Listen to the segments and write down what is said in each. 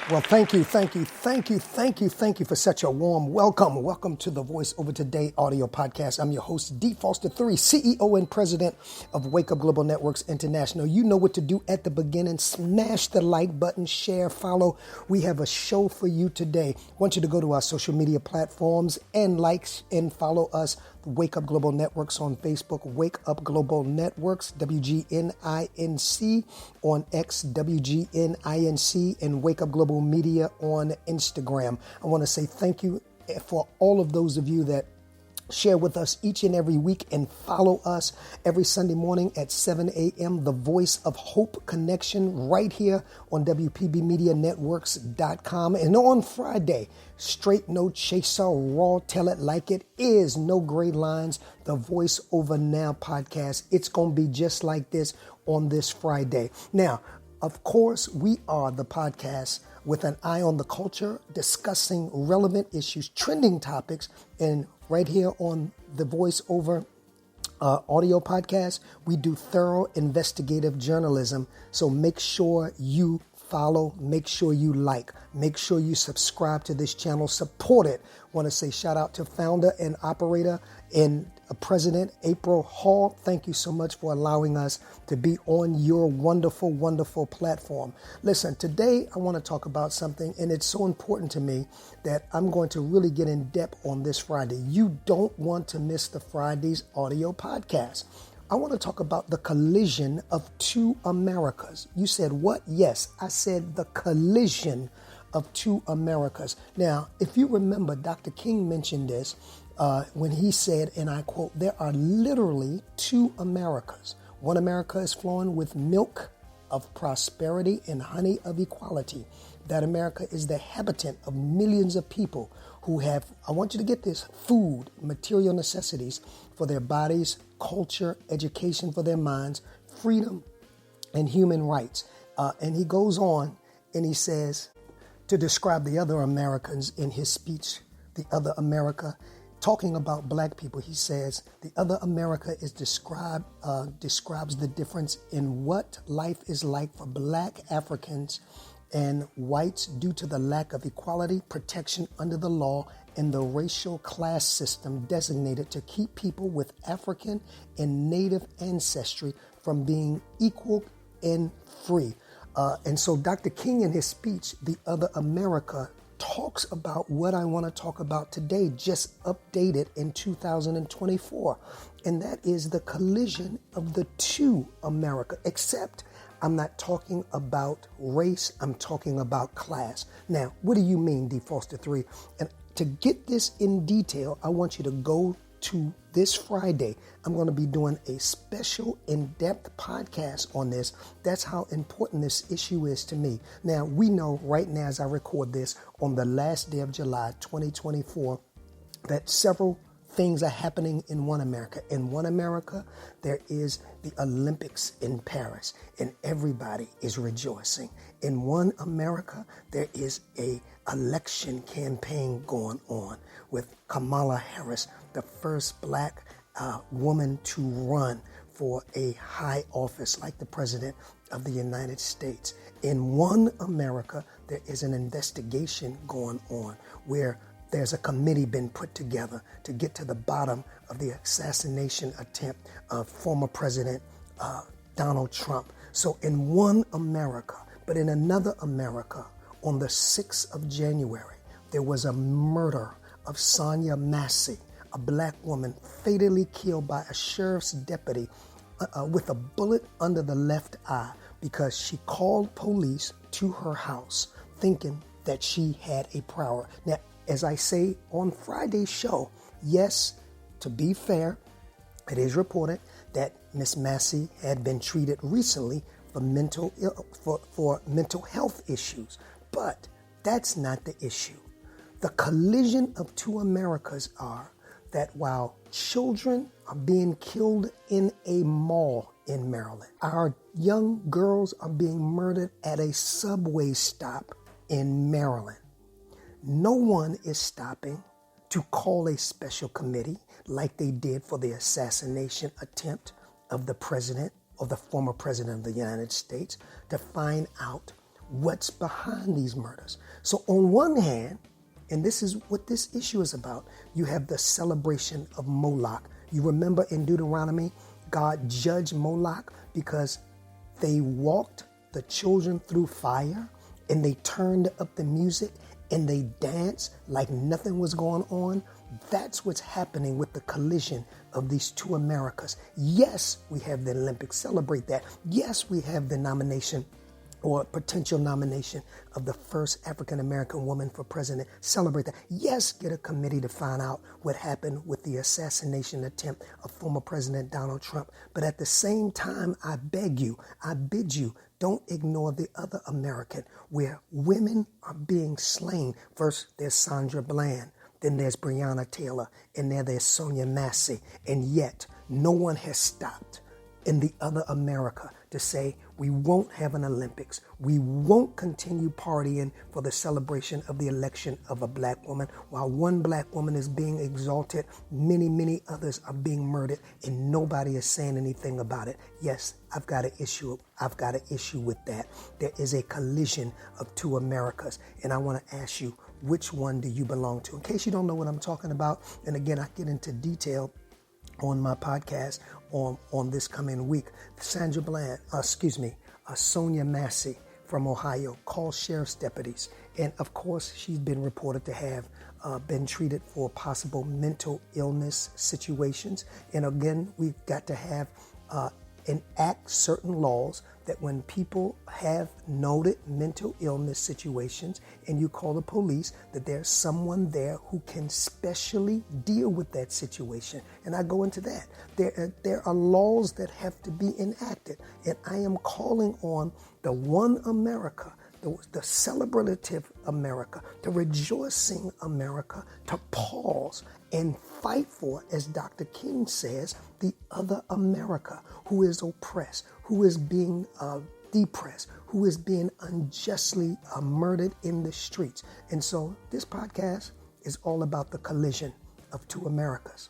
Well, thank you for such a warm welcome. Welcome to the Voice Over Today audio podcast. I'm your host, D. Foster III, CEO and President of Wake Up Global Networks International. You know what to do at the beginning. Smash the like button, share, follow. We have a show for you today. I want you to go to our social media platforms and like and follow us. Wake Up Global Networks on Facebook, Wake Up Global Networks, WGNINC on X, WGNINC, and Wake Up Global Media on Instagram. I want to say thank you for all of those of you that share with us each and every week and follow us every Sunday morning at 7 a.m. The Voice of Hope Connection right here on WPBMediaNetworks.com. And on Friday, Straight No Chaser, Raw, Tell It Like It Is, No Gray Lines, the Voice Over Now podcast. It's going to be just like this on this Friday. Now, of course, we are the podcast with an eye on the culture, discussing relevant issues, trending topics, and right here on the Voice Over audio podcast, we do thorough investigative journalism. So make sure you follow, make sure you like, make sure you subscribe to this channel, support it. Want to say shout out to founder and operator and President April Hall. Thank you so much for allowing us to be on your wonderful, wonderful platform. Listen, today I want to talk about something, and it's so important to me that I'm going to really get in depth on this Friday. You don't want to miss the Friday's audio podcast. I want to talk about the collision of two Americas. You said what? Yes, I said the collision of two Americas. Now, if you remember, Dr. King mentioned this when he said, and I quote, there are literally two Americas. One America is flowing with milk of prosperity and honey of equality. That America is the habitant of millions of people who have, I want you to get this, food, material necessities for their bodies, culture, education for their minds, freedom, and human rights. And he goes on and he says, to describe the other Americans in his speech, the other America, talking about black people, he says, the other America is describes the difference in what life is like for black Africans and whites due to the lack of equality, protection under the law, and the racial class system designated to keep people with African and Native ancestry from being equal and free. And so Dr. King in his speech, The Other America, talks about what I want to talk about today, just updated in 2024. And that is the collision of the two America, except I'm not talking about race, I'm talking about class. Now, what do you mean, D. Foster III? And to get this in detail, I want you to go to this Friday. I'm going to be doing a special in-depth podcast on this. That's how important this issue is to me. Now, we know right now as I record this on the last day of July 2024 that several things are happening in one America. In one America, there is the Olympics in Paris, and everybody is rejoicing. In one America, there is a election campaign going on with Kamala Harris, the first black woman to run for a high office like the President of the United States. In one America, there is an investigation going on where there's a committee been put together to get to the bottom of the assassination attempt of former President Donald Trump. So in one America, but in another America, on the 6th of January, there was a murder of Sonia Massey, a black woman fatally killed by a sheriff's deputy with a bullet under the left eye because she called police to her house thinking that she had a prowler. Now, as I say on Friday's show, yes, to be fair, it is reported that Miss Massey had been treated recently for mental health issues, but that's not the issue. The collision of two Americas are that while children are being killed in a mall in Maryland, our young girls are being murdered at a subway stop in Maryland. No one is stopping to call a special committee like they did for the assassination attempt of the president or the former president of the United States to find out what's behind these murders. So on one hand, and this is what this issue is about, you have the celebration of Moloch. You remember in Deuteronomy, God judged Moloch because they walked the children through fire and they turned up the music and they danced like nothing was going on. That's what's happening with the collision of these two Americas. Yes, we have the Olympics, celebrate that. Yes, we have the nomination or potential nomination of the first African-American woman for president. Celebrate that. Yes, get a committee to find out what happened with the assassination attempt of former President Donald Trump. But at the same time, I bid you, don't ignore the other American where women are being slain. First, there's Sandra Bland. Then there's Breonna Taylor. And there's Sonia Massey. And yet, no one has stopped in the other America to say we won't have an Olympics. We won't continue partying for the celebration of the election of a black woman. While one black woman is being exalted, many others are being murdered, and nobody is saying anything about it. Yes, I've got an issue with that. There is a collision of two Americas, and I want to ask you, which one do you belong to? In case you don't know what I'm talking about, and again, I get into detail on my podcast on this coming week. Sonia Massey from Ohio called sheriff's deputies. And of course, she's been reported to have been treated for possible mental illness situations. And again, we've got to have enact certain laws that when people have noted mental illness situations and you call the police, that there's someone there who can specially deal with that situation. And I go into that. There are laws that have to be enacted. And I am calling on the one America, the celebrative America, the rejoicing America, to pause and fight for, as Dr. King says, the other America who is oppressed, who is being depressed, who is being unjustly murdered in the streets. And so this podcast is all about the collision of two Americas.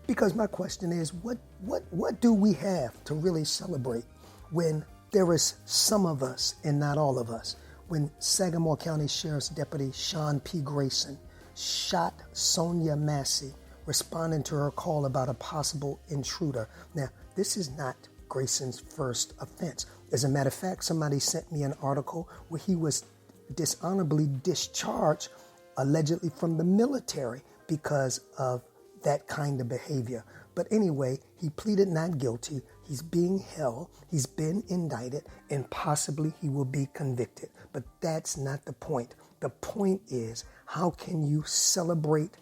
Because my question is, what do we have to really celebrate when there is some of us and not all of us? When Sagamore County Sheriff's Deputy Sean P. Grayson shot Sonia Massey, responding to her call about a possible intruder. Now, this is not Grayson's first offense. As a matter of fact, somebody sent me an article where he was dishonorably discharged, allegedly from the military, because of that kind of behavior. But anyway, he pleaded not guilty. He's being held. He's been indicted, and possibly he will be convicted. But that's not the point. The point is, how can you celebrate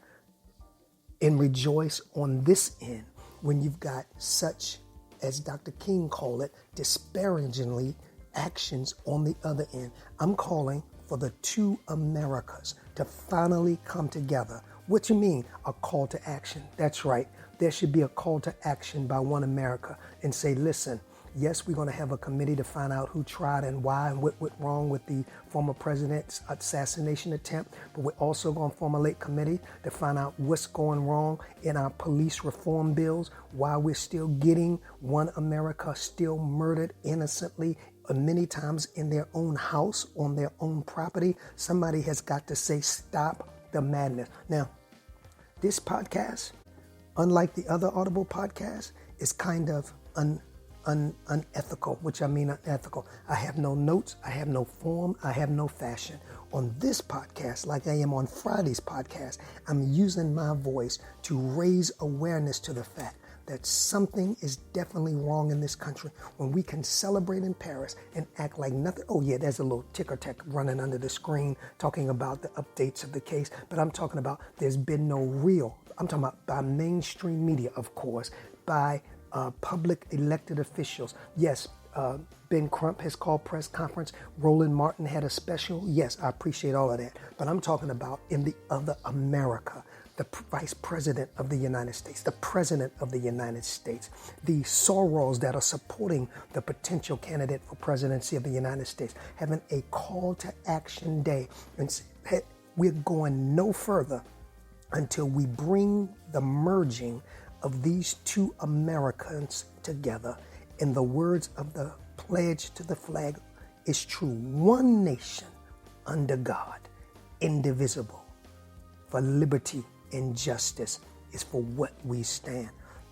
and rejoice on this end when you've got such, as Dr. King called it, disparagingly actions on the other end? I'm calling for the two Americas to finally come together. What you mean, a call to action? That's right. There should be a call to action by One America and say, listen, yes, we're going to have a committee to find out who tried and why and what went wrong with the former president's assassination attempt. But we're also going to form a committee to find out what's going wrong in our police reform bills, why we're still getting One America still murdered innocently, many times in their own house, on their own property. Somebody has got to say, stop the madness. Now, this podcast, unlike the other Audible podcasts, is kind of unethical, which I mean unethical. I have no notes, I have no form, I have no fashion. On this podcast, like I am on Friday's podcast, I'm using my voice to raise awareness to the fact that something is definitely wrong in this country when we can celebrate in Paris and act like nothing. Oh yeah, there's a little ticker tack running under the screen talking about the updates of the case, but I'm talking about there's been no real, I'm talking about by mainstream media, of course, by public elected officials. Yes, Ben Crump has called press conference. Roland Martin had a special. Yes, I appreciate all of that. But I'm talking about in the other America, the vice president of the United States, the president of the United States, the Soros that are supporting the potential candidate for presidency of the United States, having a call to action day. And we're going no further until we bring the merging of these two Americans together. In the words of the pledge to the flag, is true. One nation under God, indivisible, for liberty and justice is for what we stand.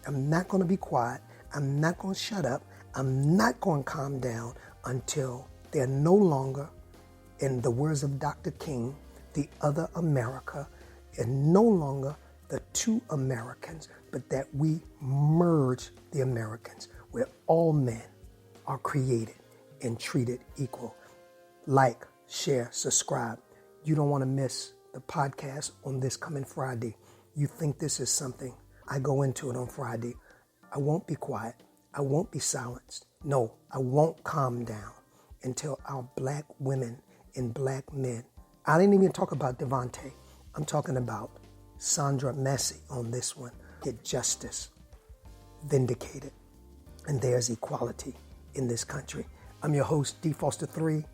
I'm not going to be quiet. I'm not going to shut up. I'm not going to calm down until they're no longer, in the words of Dr. King, the other America, and no longer the two Americans, but that we merge the Americans, where all men are created and treated equal. Like, share, subscribe. You don't want to miss the podcast on this coming Friday. You think this is something, I go into it on Friday. I won't be quiet. I won't be silenced. No, I won't calm down until our black women and black men. I didn't even talk about Devontae. I'm talking about Sandra Massey on this one. Get justice vindicated. And there's equality in this country. I'm your host, D. Foster III,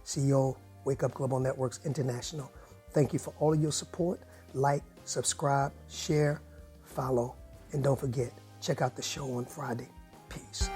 CEO, Wake Up Global Networks International. Thank you for all of your support. Like, subscribe, share, follow, and don't forget, check out the show on Friday. Peace.